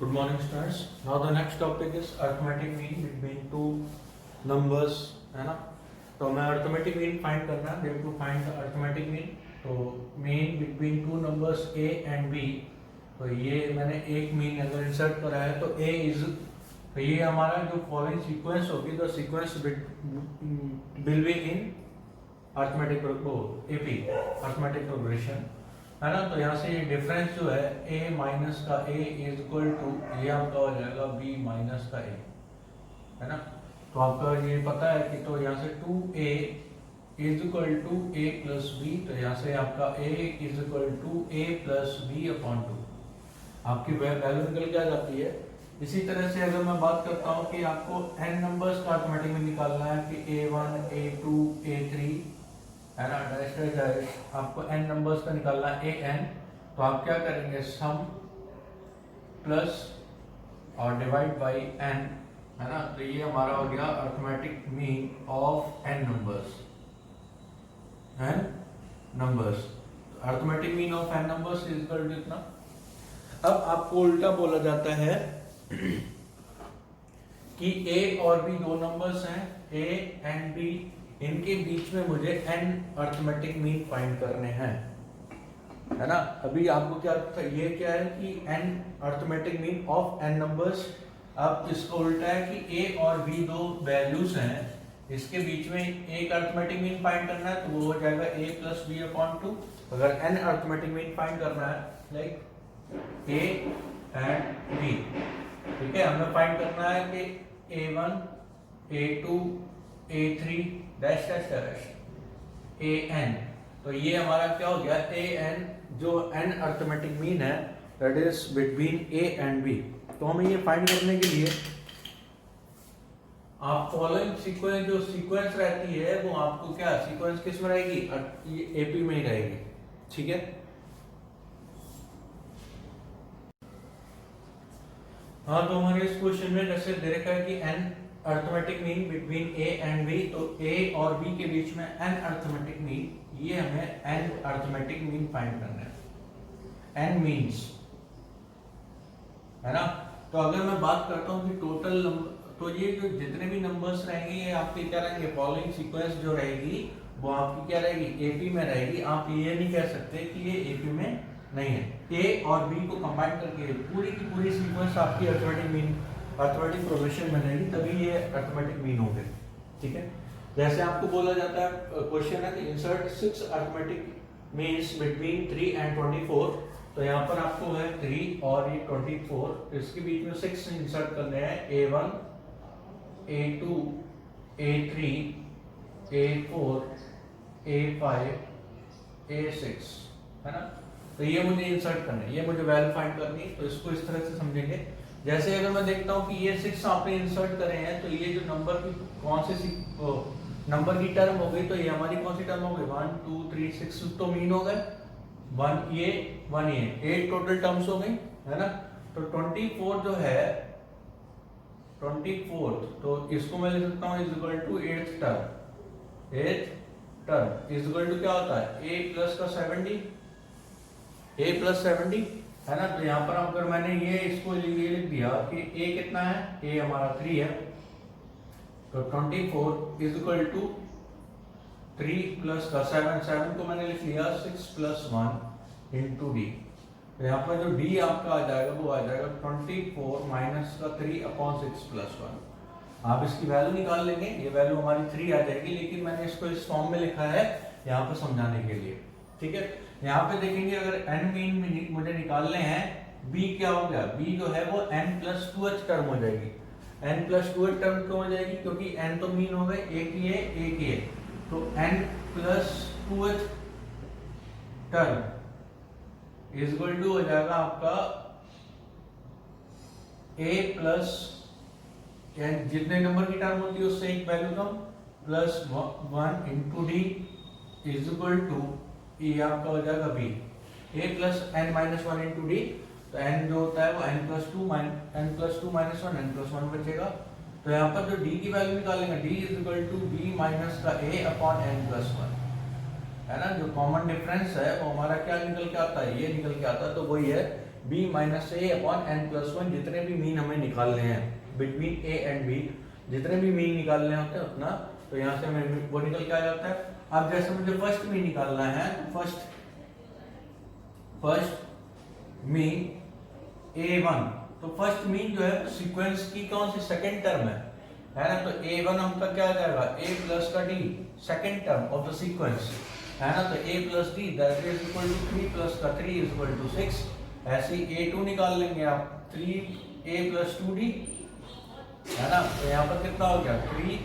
Good morning, students. Now the next topic is arithmetic mean between two numbers, है ना? तो हमें arithmetic mean find करना है. We have to find the arithmetic mean. तो mean between two numbers a and b. तो ये मैंने एक mean अगर insert करा है तो a is, तो ये हमारा जो following sequence होगी, तो sequence will be in arithmetic AP arithmetic progression, है ना? तो यहाँ से ये डिफरेंस जो है a माइनस का a इज इक्वल टू ये आपका हो जाएगा b माइनस का a, है ना? तो आपका ये पता है कि तो यहाँ से 2a is equal to a plus b, तो यहाँ से आपका a is equal to a plus b upon 2, आपकी वैल्यू निकल के आ जाती है. इसी तरह से अगर मैं बात करता हूँ कि आपको n नंबर्स का ऑटोमेटिक में निकालना है कि a1 a2 a3, है ना, डैश आपको n नंबर्स का निकालना है an, तो आप क्या करेंगे सम प्लस और डिवाइड बाई n, है ना? तो ये हमारा हो गया arithmetic mean of n numbers. Arithmetic mean of n numbers is equal to इतना. अब आपको उल्टा बोला जाता है कि a और b दो नंबर्स हैं, a एंड b, इनके बीच में मुझे n अरिथमेटिक मीन फाइंड करने हैं, है ना? अभी आपको क्या ये क्या है कि n arithmetic mean of n numbers. अब इसको उल्टा है कि a और b दो वैल्यूज हैं, इसके बीच में एक अरिथमेटिक मीन फाइंड करना है, तो वो हो जाएगा a प्लस b अपॉन 2. अगर n अरिथमेटिक मीन फाइंड करना है लाइक a एंड b, ठीक है, हमें फाइंड करना है कि a1 a2 a3 dash dash dash an, तो ये हमारा क्या हो गया an, जो n अरिथमेटिक मीन है that is between a and b. तो हमें ये फाइंड करने के लिए आप फॉलोइंग सीक्वेंस, जो सीक्वेंस रहती है वो आपको क्या सीक्वेंस किस में रहेगी, ये AP में ही रहेगी, ठीक है. हाँ, तो हमारे इस क्वेश्चन में जैसे दे रखा है कि n arithmetic mean between a and b, तो a और b के बीच में n अरिथमेटिक मीन, ये हमें n अरिथमेटिक मीन फाइंड करना है, n मीन्स, है ना? तो अगर मैं बात करता हूँ कि टोटल नंबर, तो ये जो जितने भी नंबर्स रहेंगे ये आपके क्या रहेंगे, फॉलोइंग सीक्वेंस जो रहेगी वो आपकी क्या रहेगी, AP में रहेगी. आप ये नहीं कह सकते कि ये AP में नहीं है. A और B को कंबाइन करके पूरी की पूरी सीक्वेंस आपकी अरिथमेटिक मीन, अरिथमेटिक प्रोग्रेशन में रहेगी, तभी ये अरिथमेटिक मीन होंगे, ठीक है. जैसे आपको बोला जाता है, क्वेश्चन है कि insert 6 arithmetic means between 3 and 24, तो यहाँ पर आपको है 3 और ये 24, इसके बीच में 6 इंसर्ट करने हैं, a1 a2 a3 a4 a5 a6, है ना? तो ये मुझे इंसर्ट करना है, ये मुझे वैल्यू फाइंड करनी है. तो इसको इस तरह से समझेंगे. जैसे अगर मैं देखता हूँ कि ये 6 आपने इंसर्ट करे हैं, तो ये जो नंबर की कौन से नंबर की टर्म हो गई, तो ये हमारी कौन सी टर्म हो गई, 1 2 3 6, तो मीन हो गए 1 ये 8 टोटल टर्म्स हो गई, है ना? तो 24 जो है 24, तो इसको मैं लिख सकता हूँ is equal to 8th term is equal to क्या होता है, a प्लस का 70, a प्लस 70, है ना? तो यहाँ पर अगर मैंने ये इसको ये लिख दिया कि a कितना है, a हमारा 3 है, तो 24 इज इक्वल टू 3 प्लस का 7 को मैंने लिख लिया 6 प्लस 1 इंटू d. तो यहाँ पर जो d आपका आ जाएगा वो आ जाएगा 24 माइनस का 3 अपॉन 6 प्लस 1. आप इसकी वैल्यू निकाल लेंगे, ये वैल्यू हमारी 3 आ जाएगी, लेकिन मैंने इसको इस फॉर्म में लिखा है यहाँ पर समझाने के लिए, ठीक है. यहाँ पे देखेंगे अगर n मीन मुझे निकालने हैं, b क्या हो गया, b जो है वो n प्लस 2h टर्म हो जाएगी. n प्लस 2h टर्म क्यों हो जाएगी, क्योंकि n तो मीन हो गए, एक ही है, तो n plus 2h term is equal to हो जाएगा आपका a प्लस, जितने नंबर की टर्म होती है उससे एक वैल्यू कम, plus 1 into D is equal to ये आपका हो जाएगा b, a plus n minus 1 into D. तो n जो होता है वो n plus 2 minus 1 n plus 1 बचेगा. तो यहाँ पर जो d की वैल्यू निकालेंगे, d is equal to b minus का a अपॉन n प्लस 1, है ना? जो कॉमन डिफरेंस है वो हमारा क्या निकल के आता है, ये निकल के आता है. तो वही है b माइनस ए अपॉन एन प्लस वन, जितने भी मीन हमें निकालने हैं बिटवीन ए एंड बी, जितने भी मीन निकालने होते हैं उतना, तो यहाँ से हमें वो निकल के आ जाता है। अब जैसे मुझे फर्स्ट मीन निकालना है, फर्स्ट मीन a1, तो फर्स्ट मीन जो है सीक्वेंस की कौन सी सेकंड टर्म है ना, तो a1 हमका क्या आ जाएगा a प्लस का d, second term of the sequence है ना, तो a plus D that is equal to 3 plus का 3 इज इक्वल टू 6। ऐसे ही a2 निकाल लेंगे आप, 3a प्लस 2d है ना, तो यहाँ पर कितना हो गया 3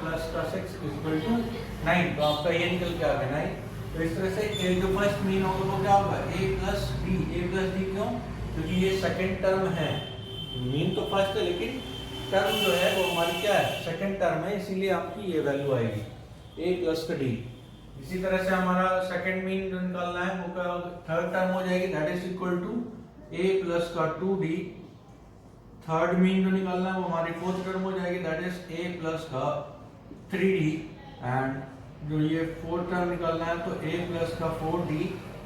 प्लस का 6 इज इक्वल टू 9, तो आपका ये निकल के आ गया 9। तो इस तरह से जो फर्स्ट मीन होगा वो क्या होगा a प्लस डी, क्यों, क्योंकि ये सेकंड टर्म है, मीन तो फर्स्ट है लेकिन टर्म जो है वो हमारी क्या है सेकंड टर्म है, इसीलिए आपकी ये वैल्यू आएगी a प्लस का डी। इसी तरह से हमारा सेकंड मीन जो निकालना है वो क्या थर्ड टर्म हो जाएगी, that is equal to a plus का 2d। थर्ड मीन जो निकालना है वो हमारी फोर्थ टर्म हो जाएगी, दैट इज a प्लस का 3d। एंड जो ये फोर्थ टर्म निकालना है तो a प्लस का 4d।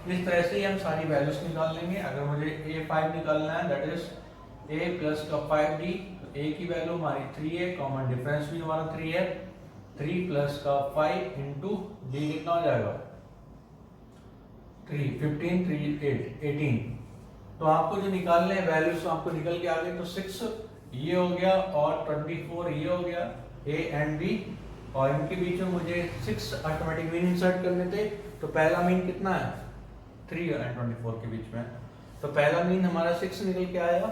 इस तरह से हम सारी वैल्यूज निकाल लेंगे। अगर मुझे a5 निकालना है दैट इज a प्लस का 5d, तो a की वैल्यू हमारी 3 है, कॉमन डिफरेंस भी हमारा 3 है, 3 प्लस का 5 इंटू डी कितना हो जाएगा 3, 15, 3, 8, 18। तो आपको जो निकालने हैं वैल्यूज आपको निकल के आ गए, तो 6 ये हो गया और 24 ये हो गया a एंड b, और इनके बीच में मुझे 6 ऑटोमेटिक मीन इंसर्ट करने थे। तो पहला मीन कितना है 3 एंड 24 के बीच में, तो पहला मीन हमारा 6 निकल के आएगा,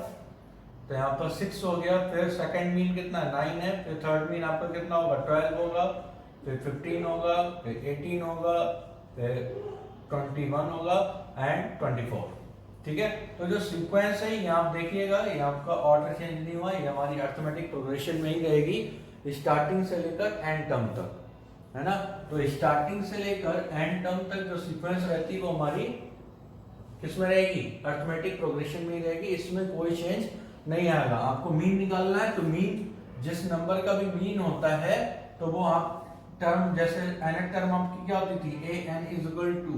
तो यहाँ पर 6 हो गया। फिर सेकंड मीन कितना 9 है, फिर थर्ड मीन आपका कितना होगा 12 होगा, फिर 15 होगा, फिर 18 होगा, फिर 21 होगा एंड 24। ठीक है, तो जो सीक्वेंस है यहाँ आप देखिएगा, ये आपका ऑर्डर चेंज नहीं हुआ, ये हमारी अरिथमेटिक प्रोग्रेशन में ही रहेगी स्टार्टिंग से लेकर एंड टर्म तक, है ना। तो स्टार्टिंग से लेकर एंड टर्म तक जो सीक्वेंस रहती है वो हमारी किसमें रहेगी अरिथमेटिक प्रोग्रेशन में ही रहेगी, इसमें कोई चेंज नहीं आएगा। आपको मीन निकालना है तो मीन जिस नंबर का भी मीन होता है तो वो आप टर्म, जैसे nth टर्म आपकी क्या होती थी a n is equal to,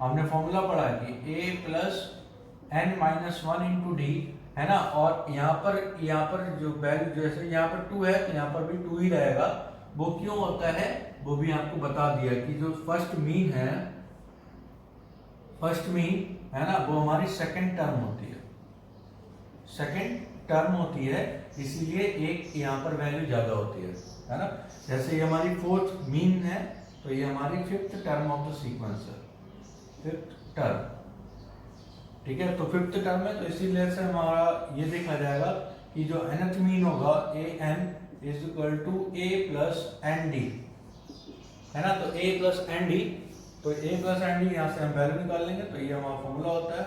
हमने फॉर्मूला पढ़ा है कि a plus n minus 1 into D, है ना। और यहाँ पर जो वैल्यू जैसे यहाँ पर 2 है तो यहाँ पर भी 2 ही रहेगा। वो क्यों होता है वो भी आपको बता दिया कि जो फर्स्ट मीन है ना, वो हमारी सेकंड टर्म होती है, इसीलिए एक यहाँ पर वैल्यू ज्यादा होती है ना। जैसे ये हमारी फोर्थ मीन है तो ये हमारी fifth term of the sequence है, फिफ्थ टर्म। ठीक है, तो फिफ्थ टर्म है तो इसीलिए से हमारा ये देखा जाएगा कि जो nth मीन होगा a n is equal to a plus N D, है ना। तो a प्लस एन डी, तो a प्लस एन डी यहाँ से हम वैल्यू निकाल लेंगे, तो ये हमारा फॉर्मूला होता है।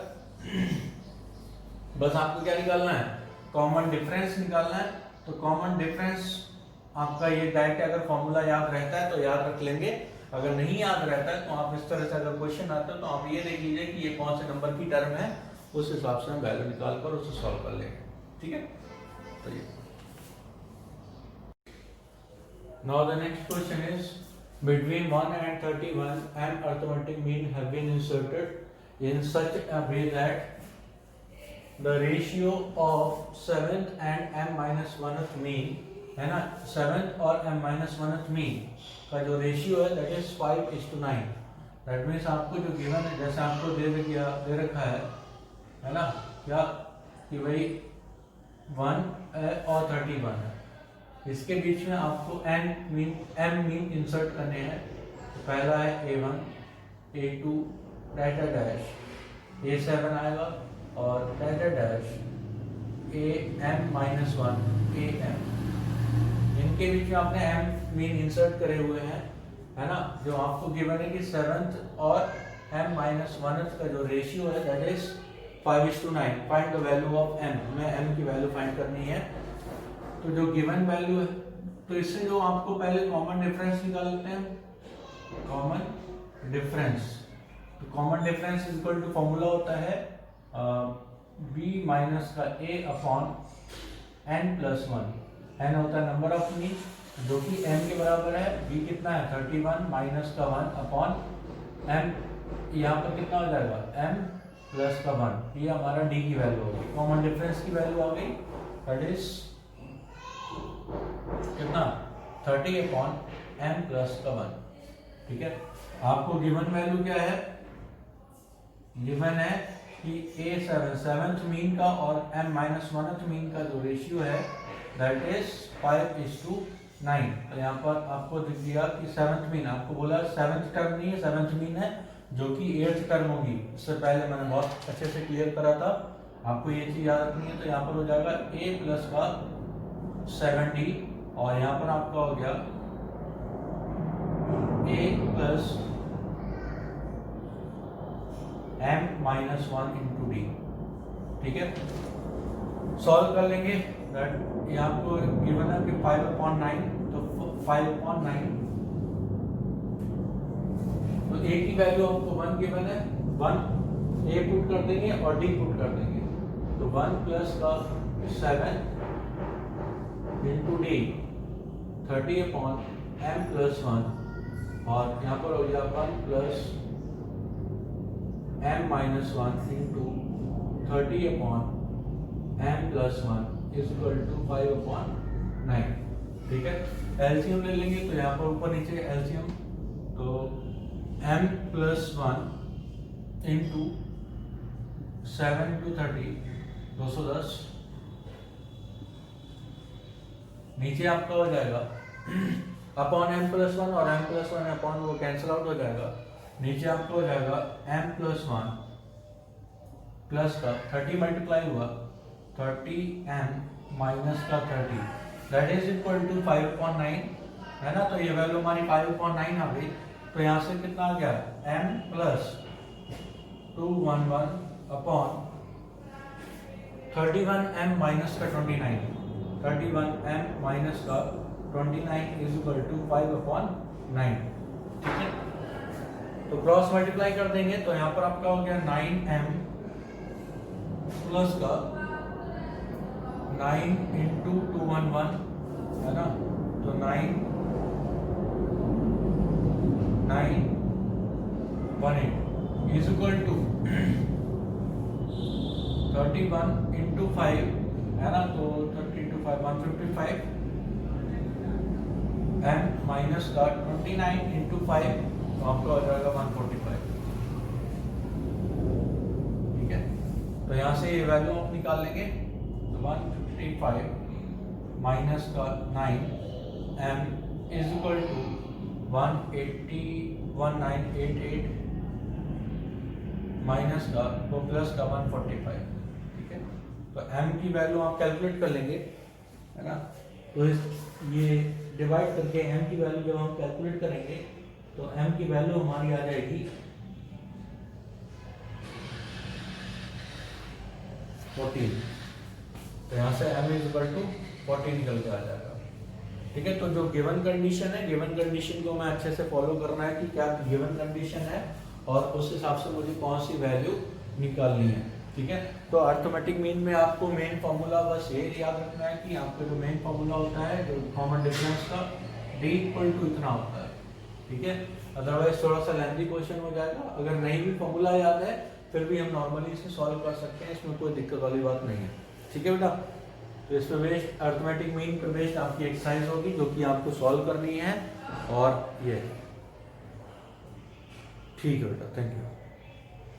बस आपको क्या निकालना है कॉमन डिफरेंस निकालना है। तो कॉमन डिफरेंस आपका ये डायरेक्ट अगर फॉर्मूला याद रहता है तो याद रख लेंगे, अगर नहीं याद रहता है तो आप इस तरह से अगर क्वेश्चन आता है तो आप ये देख लीजिए कि ये कौन से नंबर की टर्म है, उस हिसाब से हम वैल्यू निकाल कर उसे सॉल्व कर लेंगे। ठीक है, तो ये now the next question is between 1 and 31 an arithmetic mean have been inserted in such a way that the ratio of 7th and m minus 1th mean, है ना, 7th और m minus 1th mean का जो ratio है that is 5:9। That means आपको जो given है, जैसे आपको दे रखा है ना, क्या कि भाई 1 और 31 है, इसके बीच में आपको m मीन इंसर्ट करने हैं। तो पहला है a1, a2 data dash, a7 आएगा और data dash am minus 1 am, इनके बीच में आपने m मीन इंसर्ट करे हुए हैं, है ना। जो आपको गिवन है कि 7th और m माइनस 1th का जो रेशियो है that is 5:9। Find the value of m, हमें m की वैल्यू फाइंड करनी है। तो जो गिवन वैल्यू है तो इससे जो आपको पहले कॉमन डिफरेंस निकाल लेते हैं, कॉमन डिफरेंस। तो common difference is equal to formula होता है b माइनस का a upon n plus 1। n होता है नंबर ऑफ मीन जो कि m के बराबर है, b कितना है 31 माइनस का 1 अपॉन m, यहाँ पर कितना हो जाएगा m प्लस का 1, ये हमारा डी की वैल्यू होगी। कॉमन डिफरेंस की वैल्यू आ गई, दैट इज कितना 30/m प्लस का 1। ठीक है, आपको गिवन वैल्यू क्या है, गिवन है कि A7 सेवंथ मीन का और m-1th मीन का जो रेशियो है दैट इज 5:9। तो यहाँ पर आपको दिख दिया कि सेवंथ मीन, आपको बोला सेवंथ टर्म नहीं है, सेवंथ मीन है जो कि 8th टर्म होगी। इससे पहले मैंने बहुत अच्छे से क्लियर करा था, आपको ये चीज याद रखनी है। तो यहाँ पर हो जाएगा a प्लस का 70 और यहाँ पर आपका हो गया a plus m-1 into D. ठीक है, सॉल्व कर लेंगे। दैट ये आपको गिवन है कि 5/9, तो 5/9, तो a की वैल्यू हमको 1 गिवन है, 1 a पुट कर देंगे और d पुट कर देंगे। तो 1 प्लस का 7 इंटू डी 30/m प्लस 1 और यहाँ पर हो गया 1 plus m-1 into 30/m plus 1 is equal to 5/9। ठीक है, एलसीएम ले लेंगे तो यहाँ पर ऊपर नीचे एलसीएम, तो m प्लस 1 इंटू 7 इंटू 30 210, नीचे आपका हो जाएगा अपॉन m प्लस 1 और m प्लस 1 अपॉन वो कैंसिल आउट हो जाएगा। नीचे आपको हो जाएगा m प्लस 1 प्लस का 30 मल्टीप्लाई हुआ 30m माइनस का 30 दैट इज इक्वल टू 5/9 है ना। तो ये वैल्यू हमारी 5/9 आ गई। तो यहाँ से कितना आ गया m plus 211 upon 31m minus का 29, 31m माइनस का 29 इज इक्वल टू 5/9। ठीक है, तो क्रॉस मल्टीप्लाई कर देंगे तो यहाँ पर आपका हो गया 9m प्लस का 9 इंटू 211 है ना, तो 918 इज इक्वल टू 31 इंटू 5 है ना, तो 30 इंटू 5 155 m माइनस का 29 इंटू 5 तो आपका हो जाएगा 145। ठीक है, तो यहाँ से ये वैल्यू आप निकाल लेंगे, तो 155 माइनस का 9m is equal to 1988 minus का वो प्लस का 145। ठीक है, तो m की वैल्यू आप कैलकुलेट कर लेंगे है ना। तो ये डिवाइड करके m की वैल्यू जब हम कैलकुलेट करेंगे तो m की वैल्यू हमारी आ जाएगी 14। तो यहाँ से m इज इक्वल टू 14 निकल के आ जाएगा। ठीक है, तो जो गिवन कंडीशन है, गिवन कंडीशन को मैं अच्छे से फॉलो करना है कि क्या गिवन कंडीशन है और उस हिसाब से मुझे कौन सी वैल्यू निकालनी है। ठीक है, तो अर्थमेटिक मीन में आपको मेन फॉर्मूला बस ये याद रखना है कि आपका जो मेन फॉर्मूला होता है जो कॉमन डिफरेंस का d इक्वल टू इतना होता है। ठीक है, अदरवाइज थोड़ा सा लेंथी क्वेश्चन हो जाएगा। अगर नहीं भी फॉर्मूला याद है फिर भी हम नॉर्मली इसे सॉल्व कर सकते हैं, इसमें कोई दिक्कत वाली बात नहीं है। ठीक है बेटा, तो इस पे बेस्ड अर्थमेटिक मीन पे बेस्ड आपकी एक्सरसाइज होगी जो कि आपको सॉल्व करनी है। और ये ठीक है बेटा, थैंक यू।